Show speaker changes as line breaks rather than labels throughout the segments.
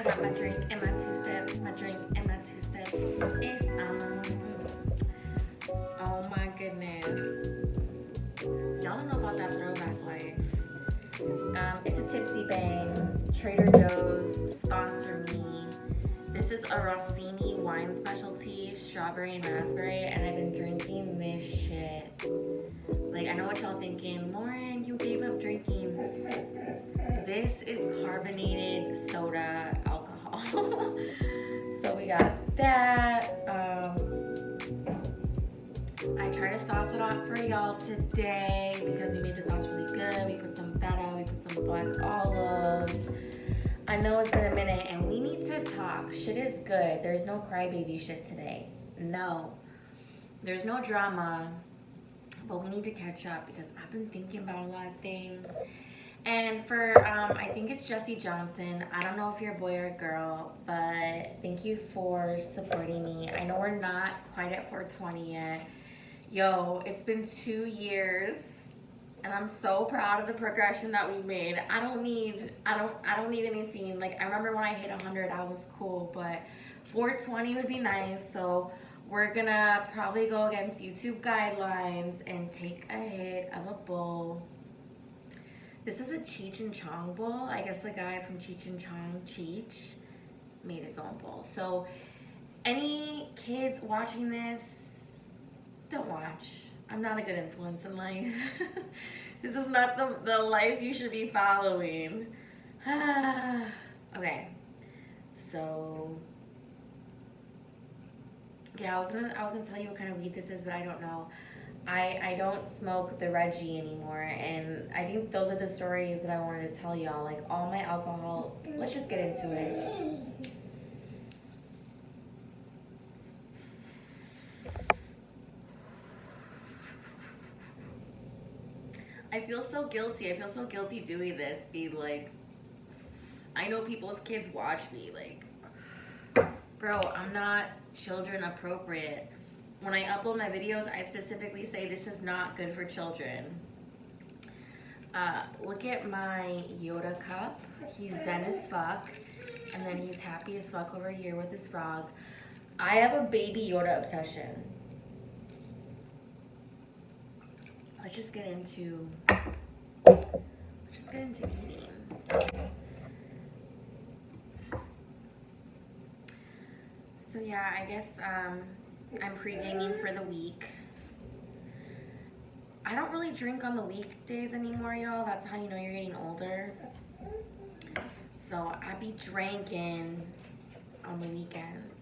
got my drink and my two-step. My drink and my two-step is on. Oh my goodness. Y'all don't know about that throwback life. It's a Tipsy Bang. Trader Joe's sponsor me. This is a Rossini wine specialty, strawberry and raspberry, and I've been drinking this shit. Like, I know what y'all thinking. Lauren, you gave up drinking. This is carbonated soda alcohol. So we got that. I tried to sauce it up for y'all today because we made the sauce really good. We put some feta, we put some black olives. I know it's been a minute and we need to talk. Shit is good. There's no crybaby shit today. No. There's no drama. But we need to catch up because I've been thinking about a lot of things. And for, I think it's Jesse Johnson. I don't know if you're a boy or a girl, but thank you for supporting me. I know we're not quite at 420 yet. Yo, it's been 2 years, and I'm so proud of the progression that we made. I don't need anything. Like, I remember when I hit 100, I was cool, but 420 would be nice. So we're gonna probably go against YouTube guidelines and take a hit of a bowl. This is a Cheech and Chong bowl. I guess the guy from Cheech and Chong, Cheech, made his own bowl. So any kids watching this, don't watch. I'm not a good influence in life. This is not the life you should be following. Okay, so yeah, I was gonna tell you what kind of weed this is, but I don't know. I don't smoke the Reggie anymore, and I think those are the stories that I wanted to tell y'all. Like, all my alcohol. Let's just get into it. I feel so guilty. I feel so guilty doing this. Being like, I know people's kids watch me. Like, bro, I'm not children appropriate. When I upload my videos, I specifically say this is not good for children. Look at my Yoda cup. He's zen as fuck. And then he's happy as fuck over here with his frog. I have a baby Yoda obsession. Let's just get into eating. So yeah, I guess I'm pre-gaming for the week. I don't really drink on the weekdays anymore, y'all. That's how you know you're getting older. So I be drinking on the weekends.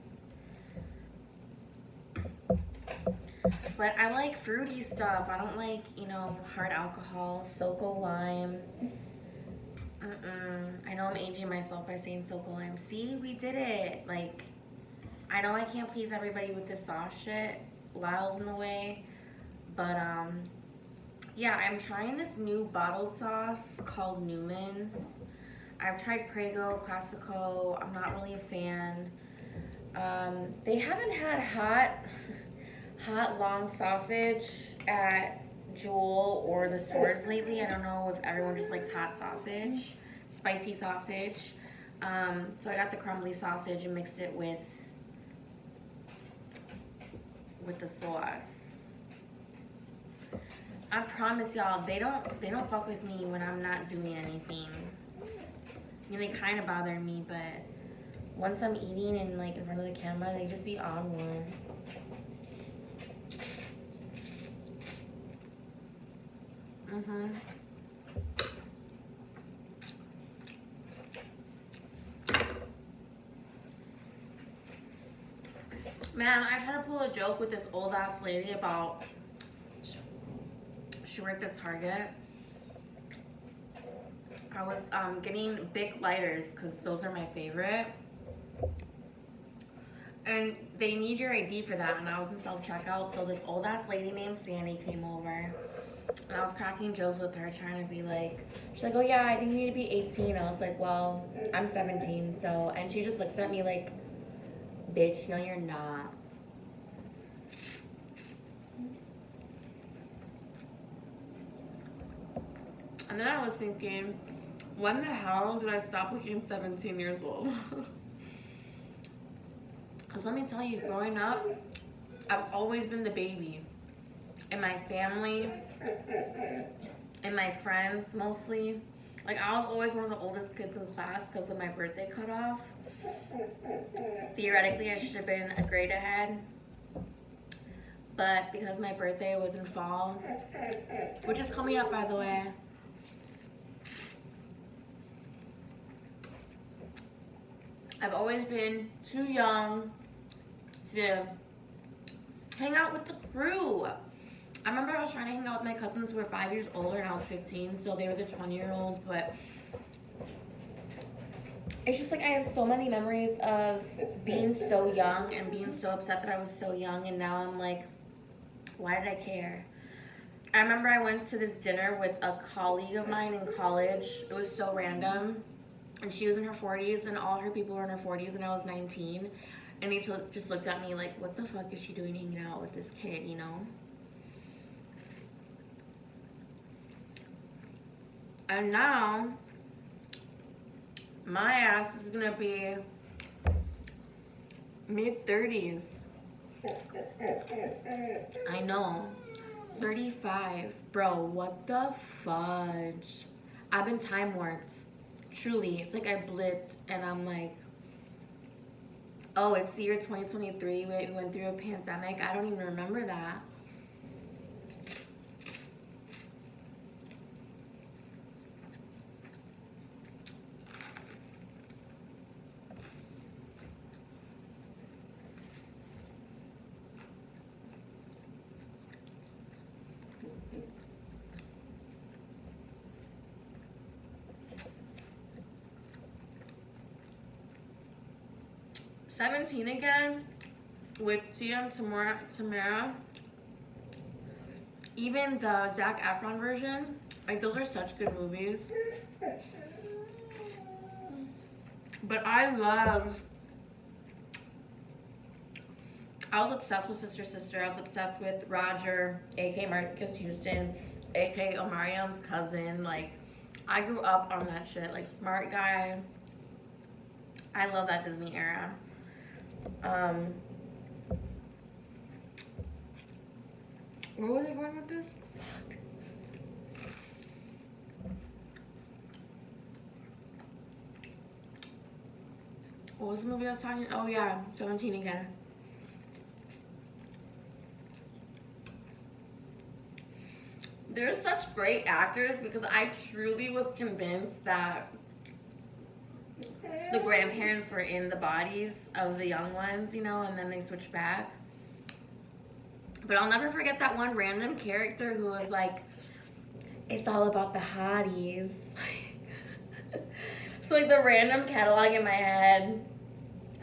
But I like fruity stuff. I don't like, hard alcohol, SoCo Lime. I know I'm aging myself by saying SoCo Lime. See, we did it. Like, I know I can't please everybody with this sauce shit. Lyle's in the way. But, yeah, I'm trying this new bottled sauce called Newman's. I've tried Prego, Classico. I'm not really a fan. They haven't had hot long sausage at Jewel or the stores lately. I don't know if everyone just likes hot sausage, spicy sausage. So I got the crumbly sausage and mixed it with the sauce. I promise y'all, they don't fuck with me when I'm not doing anything. I mean, they kind of bother me, but once I'm eating and like in front of the camera, they just be on one. Man, I tried to pull a joke with this old ass lady about she worked at Target. I was getting Bic lighters because those are my favorite. And they need your ID for that, and I was in self-checkout, so this old ass lady named Sandy came over. And I was cracking jokes with her, trying to be like, she's like, oh yeah, I think you need to be 18. I was like, well, I'm 17, so, and she just looks at me like, bitch, no you're not. And then I was thinking, when the hell did I stop looking 17 years old? Because let me tell you, growing up, I've always been the baby. In my family, in my friends mostly. Like, I was always one of the oldest kids in class because of my birthday cutoff. Theoretically, I should have been a grade ahead. But because my birthday was in fall, which is coming up, by the way, I've always been too young to hang out with the crew. I remember I was trying to hang out with my cousins who were 5 years older and I was 15, so they were the 20-year-olds, but it's just like I have so many memories of being so young and being so upset that I was so young, and now I'm like, why did I care? I remember I went to this dinner with a colleague of mine in college. It was so random, and she was in her 40s and all her people were in her 40s and I was 19, and they just looked at me like, what the fuck is she doing hanging out with this kid, you know? And now, my ass is gonna be mid-30s. I know. 35. Bro, what the fudge? I've been time warped. Truly. It's like I blipped and I'm like, oh, it's the year 2023. We went through a pandemic. I don't even remember that. "17 again" with Tia and Tamara. Even the Zac Efron version, like, those are such good movies. But I was obsessed with Sister Sister. I was obsessed with Roger, aka Marcus Houston, aka Omarion's cousin. Like, I grew up on that shit. Like, smart guy. I love that Disney era. Where was I going with this? Fuck. What was the movie I was talking? Oh yeah, 17 again. They're such great actors because I truly was convinced that the grandparents were in the bodies of the young ones, you know, and then they switched back. But I'll never forget that one random character who was like, it's all about the hotties. So, like, the random catalog in my head,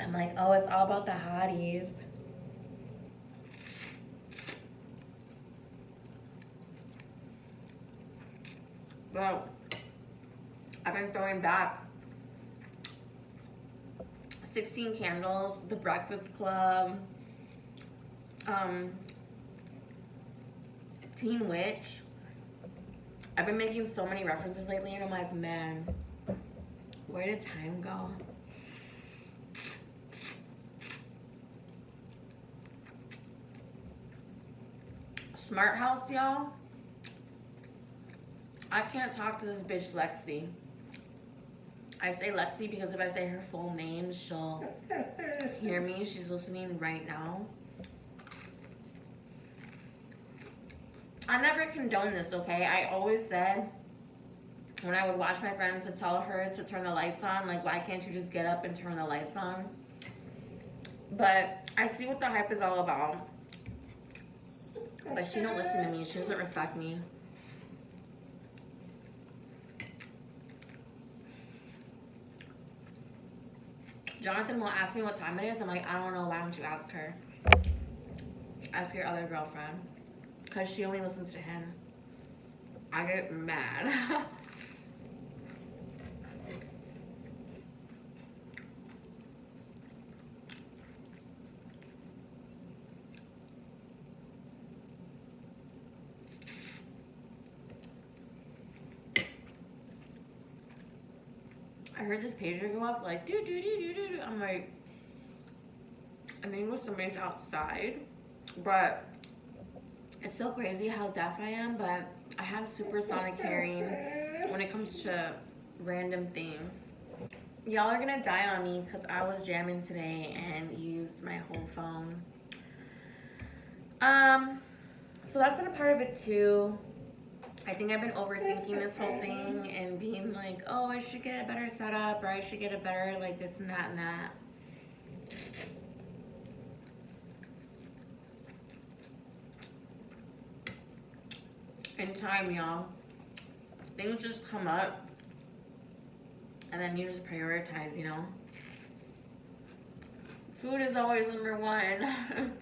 I'm like, oh, it's all about the hotties. Well, I've been throwing back 16 Candles, The Breakfast Club, Teen Witch. I've been making so many references lately, and I'm like, man, where did time go? Smart House, y'all. I can't talk to this bitch Lexi. I say Lexi because if I say her full name, she'll hear me. She's listening right now. I never condone this, okay? I always said when I would watch my friends to tell her to turn the lights on, like, why can't you just get up and turn the lights on? But I see what the hype is all about. But she don't listen to me. She doesn't respect me. Jonathan will ask me what time it is. I'm like, I don't know. Why don't you ask her? Ask your other girlfriend. Because she only listens to him. I get mad. I heard this pager go up like, do. I'm like, I think it was somebody's outside, but it's so crazy how deaf I am, but I have supersonic hearing when it comes to random things. Y'all are gonna die on me because I was jamming today and used my whole phone. So that's been a part of it too. I think I've been overthinking this whole thing and being like, oh, I should get a better setup, or I should get a better like this and that and that. In time, y'all, things just come up and then you just prioritize, you know. Food is always number one.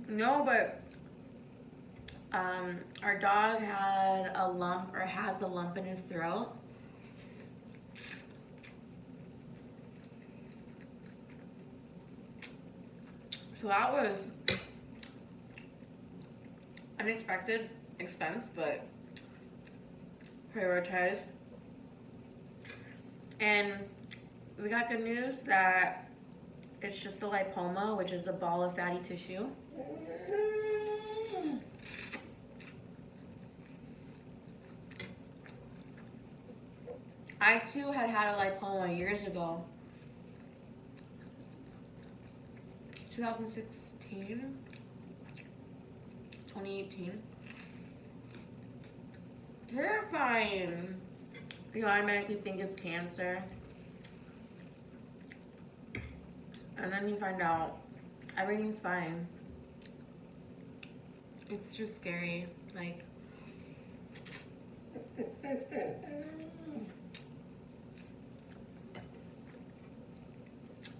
No, but our dog had a lump, or has a lump in his throat. So that was unexpected expense, but prioritized. And we got good news that it's just a lipoma, which is a ball of fatty tissue. I too had a lipoma years ago. 2016? 2018. Terrifying. You automatically think it's cancer. And then you find out everything's fine. It's just scary. Like,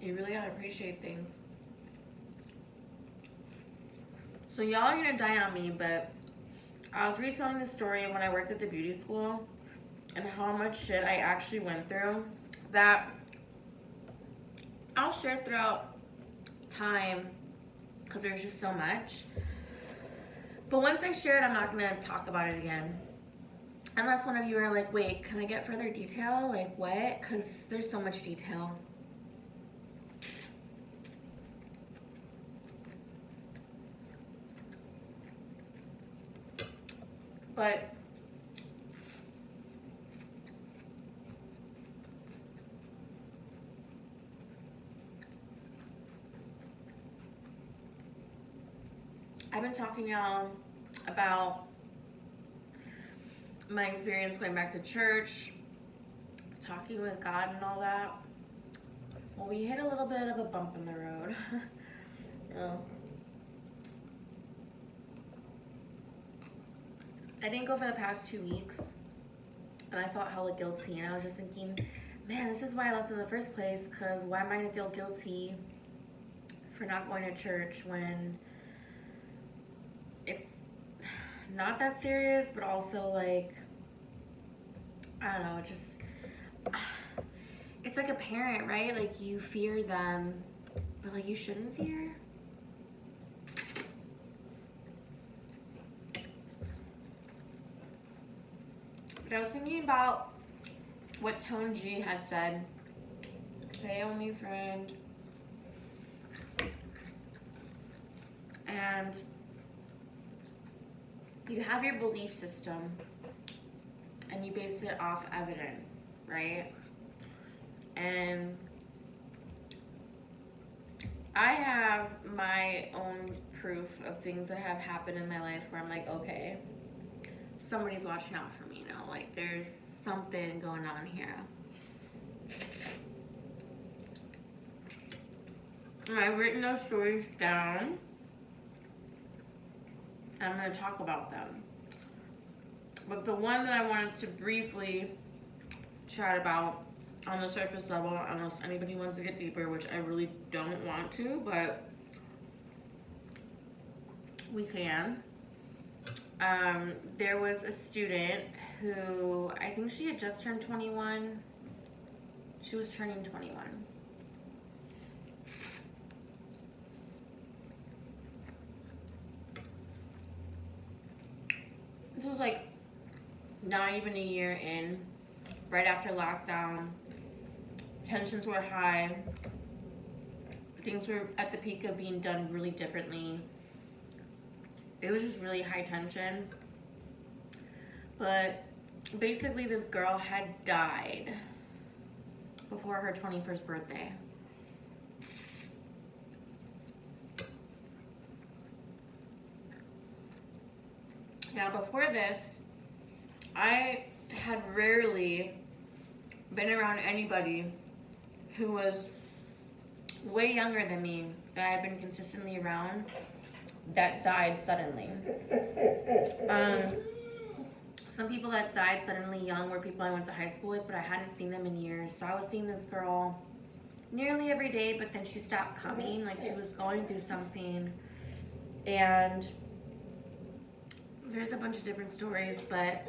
you really gotta appreciate things. So y'all are gonna die on me, but I was retelling the story when I worked at the beauty school and how much shit I actually went through that I'll share throughout time because there's just so much. But once I share it, I'm not gonna talk about it again. Unless one of you are like, wait, can I get further detail? Like what? Because there's so much detail. But I've been talking to y'all about my experience going back to church, talking with God and all that. Well, we hit a little bit of a bump in the road. Oh. I didn't go for the past 2 weeks, and I felt hella guilty, and I was just thinking, man, this is why I left in the first place, because why am I going to feel guilty for not going to church when it's not that serious, but also like, I don't know, just, it's like a parent, right? Like you fear them, but like you shouldn't fear. But I was thinking about what Tone G had said. Hey, only friend. And you have your belief system and you base it off evidence, right? And I have my own proof of things that have happened in my life where I'm like, okay, somebody's watching out for me now. Like there's something going on here. And I've written those stories down. And I'm going to talk about them. But the one that I wanted to briefly chat about on the surface level, unless anybody wants to get deeper, which I really don't want to, but we can. There was a student who, I think she had just turned 21. She was turning 21. This was like not even a year in, right after lockdown. Tensions were high. things were at the peak of being done really differently. It was just really high tension. But basically this girl had died before her 21st birthday. Now before this, I had rarely been around anybody who was way younger than me that I had been consistently around that died suddenly. Some people that died suddenly young were people I went to high school with, but I hadn't seen them in years. So I was seeing this girl nearly every day, but then she stopped coming. Like, she was going through something. And there's a bunch of different stories, but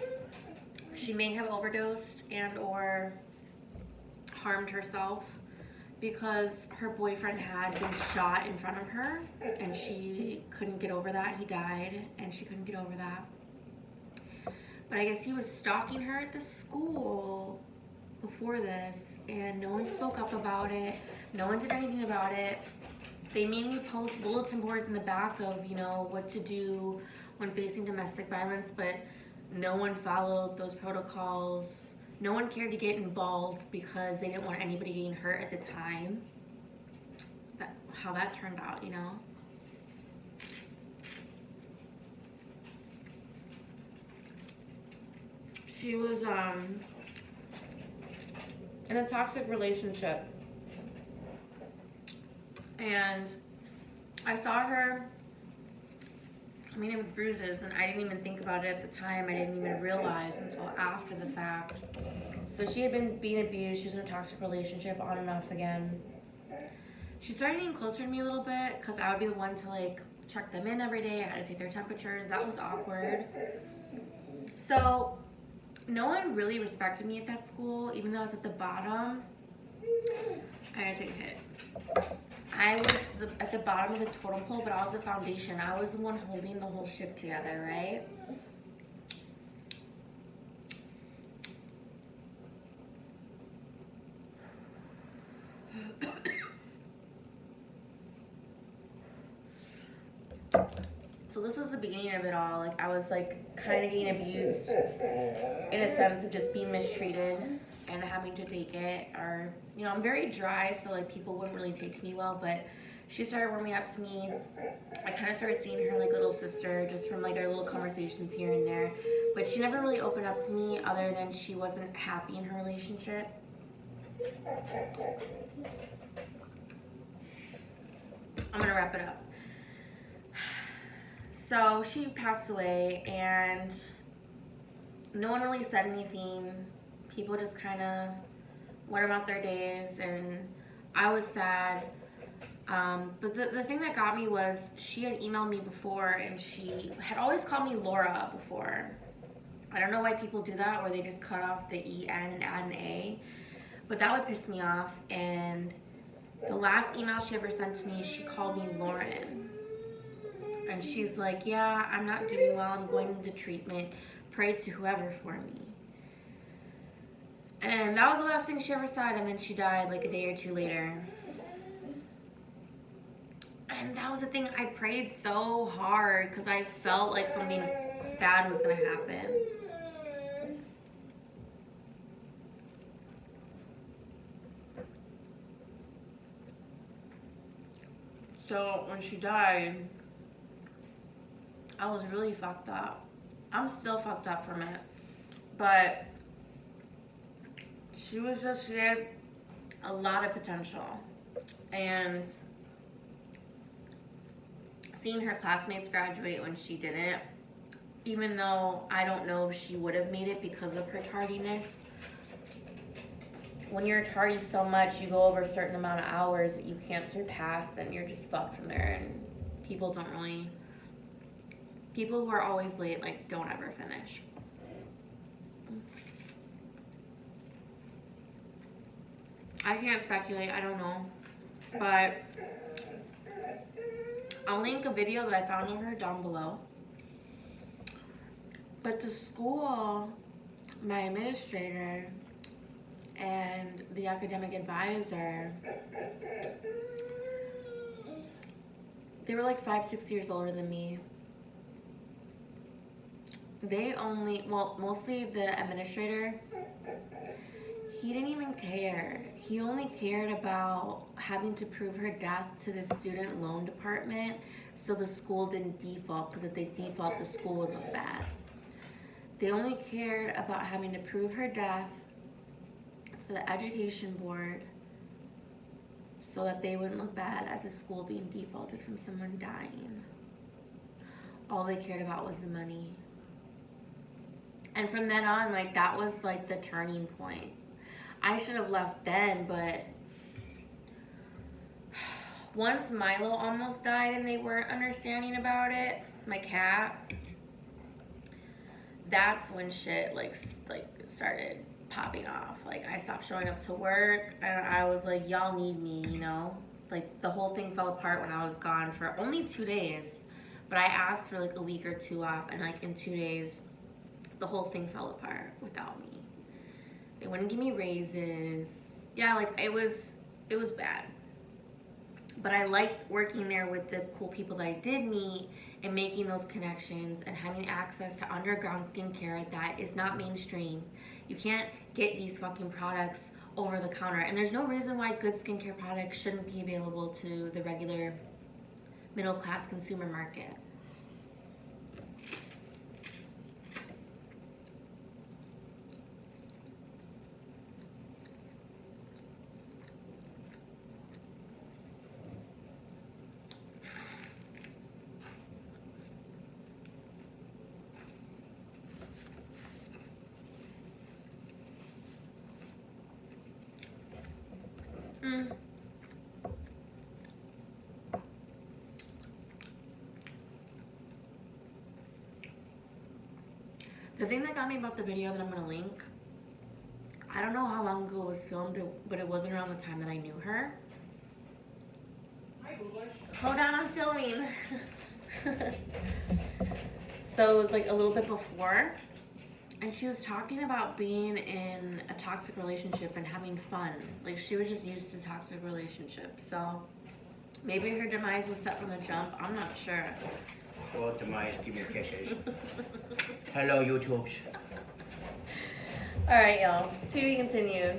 she may have overdosed and or harmed herself because her boyfriend had been shot in front of her and she couldn't get over that. He died and she couldn't get over that. But I guess he was stalking her at the school before this, and no one spoke up about it. No one did anything about it. They made me post bulletin boards in the back of, you know, what to do when facing domestic violence, but no one followed those protocols. No one cared to get involved because they didn't want anybody getting hurt at the time. How that turned out, you know? She was in a toxic relationship, and I saw her coming in with bruises, and I didn't even think about it at the time. I didn't even realize until after the fact. So she had been being abused. She was in a toxic relationship on and off again. She started getting closer to me a little bit because I would be the one to like check them in every day. I had to take their temperatures. That was awkward. So no one really respected me at that school, even though I was at the bottom. I gotta take a hit. I was at the bottom of the totem pole, but I was the foundation. I was the one holding the whole ship together, right? So this was the beginning of it all. Like, I was like kind of getting abused in a sense of just being mistreated and having to take it. Or, you know, I'm very dry, so like people wouldn't really take to me well, but she started warming up to me. I kind of started seeing her like little sister just from like our little conversations here and there, but she never really opened up to me other than she wasn't happy in her relationship. I'm gonna wrap it up. So she passed away and no one really said anything. People just kind of went about their days, and I was sad. But the thing that got me was she had emailed me before, and she had always called me Laura before. I don't know why people do that, or they just cut off the E-N and add an A, but that would piss me off. And the last email she ever sent to me, she called me Lauren. And she's like, yeah, I'm not doing well. I'm going into treatment. Pray to whoever for me. And that was the last thing she ever said. And then she died like a day or two later. And that was the thing. I prayed so hard because I felt like something bad was going to happen. So when she died, I was really fucked up. I'm still fucked up from it. But she had a lot of potential. And seeing her classmates graduate when she didn't, even though I don't know if she would have made it because of her tardiness. When you're tardy so much, you go over a certain amount of hours that you can't surpass, and you're just fucked from there. And people who are always late, like, don't ever finish. I can't speculate, I don't know. But I'll link a video that I found of her down below. But the school, my administrator, and the academic advisor They were like 5, 6 years older than me. They only, well, mostly the administrator, he didn't even care. He only cared about having to prove her death to the student loan department so the school didn't default, because if they default, the school would look bad. They only cared about having to prove her death to the education board so that they wouldn't look bad as a school being defaulted from someone dying. All they cared about was the money. And from then on, like, that was like the turning point. I should have left then, but once Milo almost died and they weren't understanding about it, my cat, that's when shit like started popping off. Like, I stopped showing up to work and I was like, y'all need me, you know? Like, the whole thing fell apart when I was gone for only 2 days. But I asked for like a week or 2 off, and like in 2 days, the whole thing fell apart without me. They wouldn't give me raises. Yeah, like it was bad. But I liked working there with the cool people that I did meet and making those connections and having access to underground skincare that is not mainstream. You can't get these fucking products over the counter. And there's no reason why good skincare products shouldn't be available to the regular middle class consumer market. The thing that got me about the video that I'm gonna link, I don't know how long ago it was filmed, but it wasn't around the time that I knew her. Hold on, I'm filming. So it was like a little bit before, and she was talking about being in a toxic relationship and having fun. Like, she was just used to toxic relationships. So maybe her demise was set from the jump. I'm not sure.
Or demise communications. Hello, YouTube.
All right, y'all. To be continued.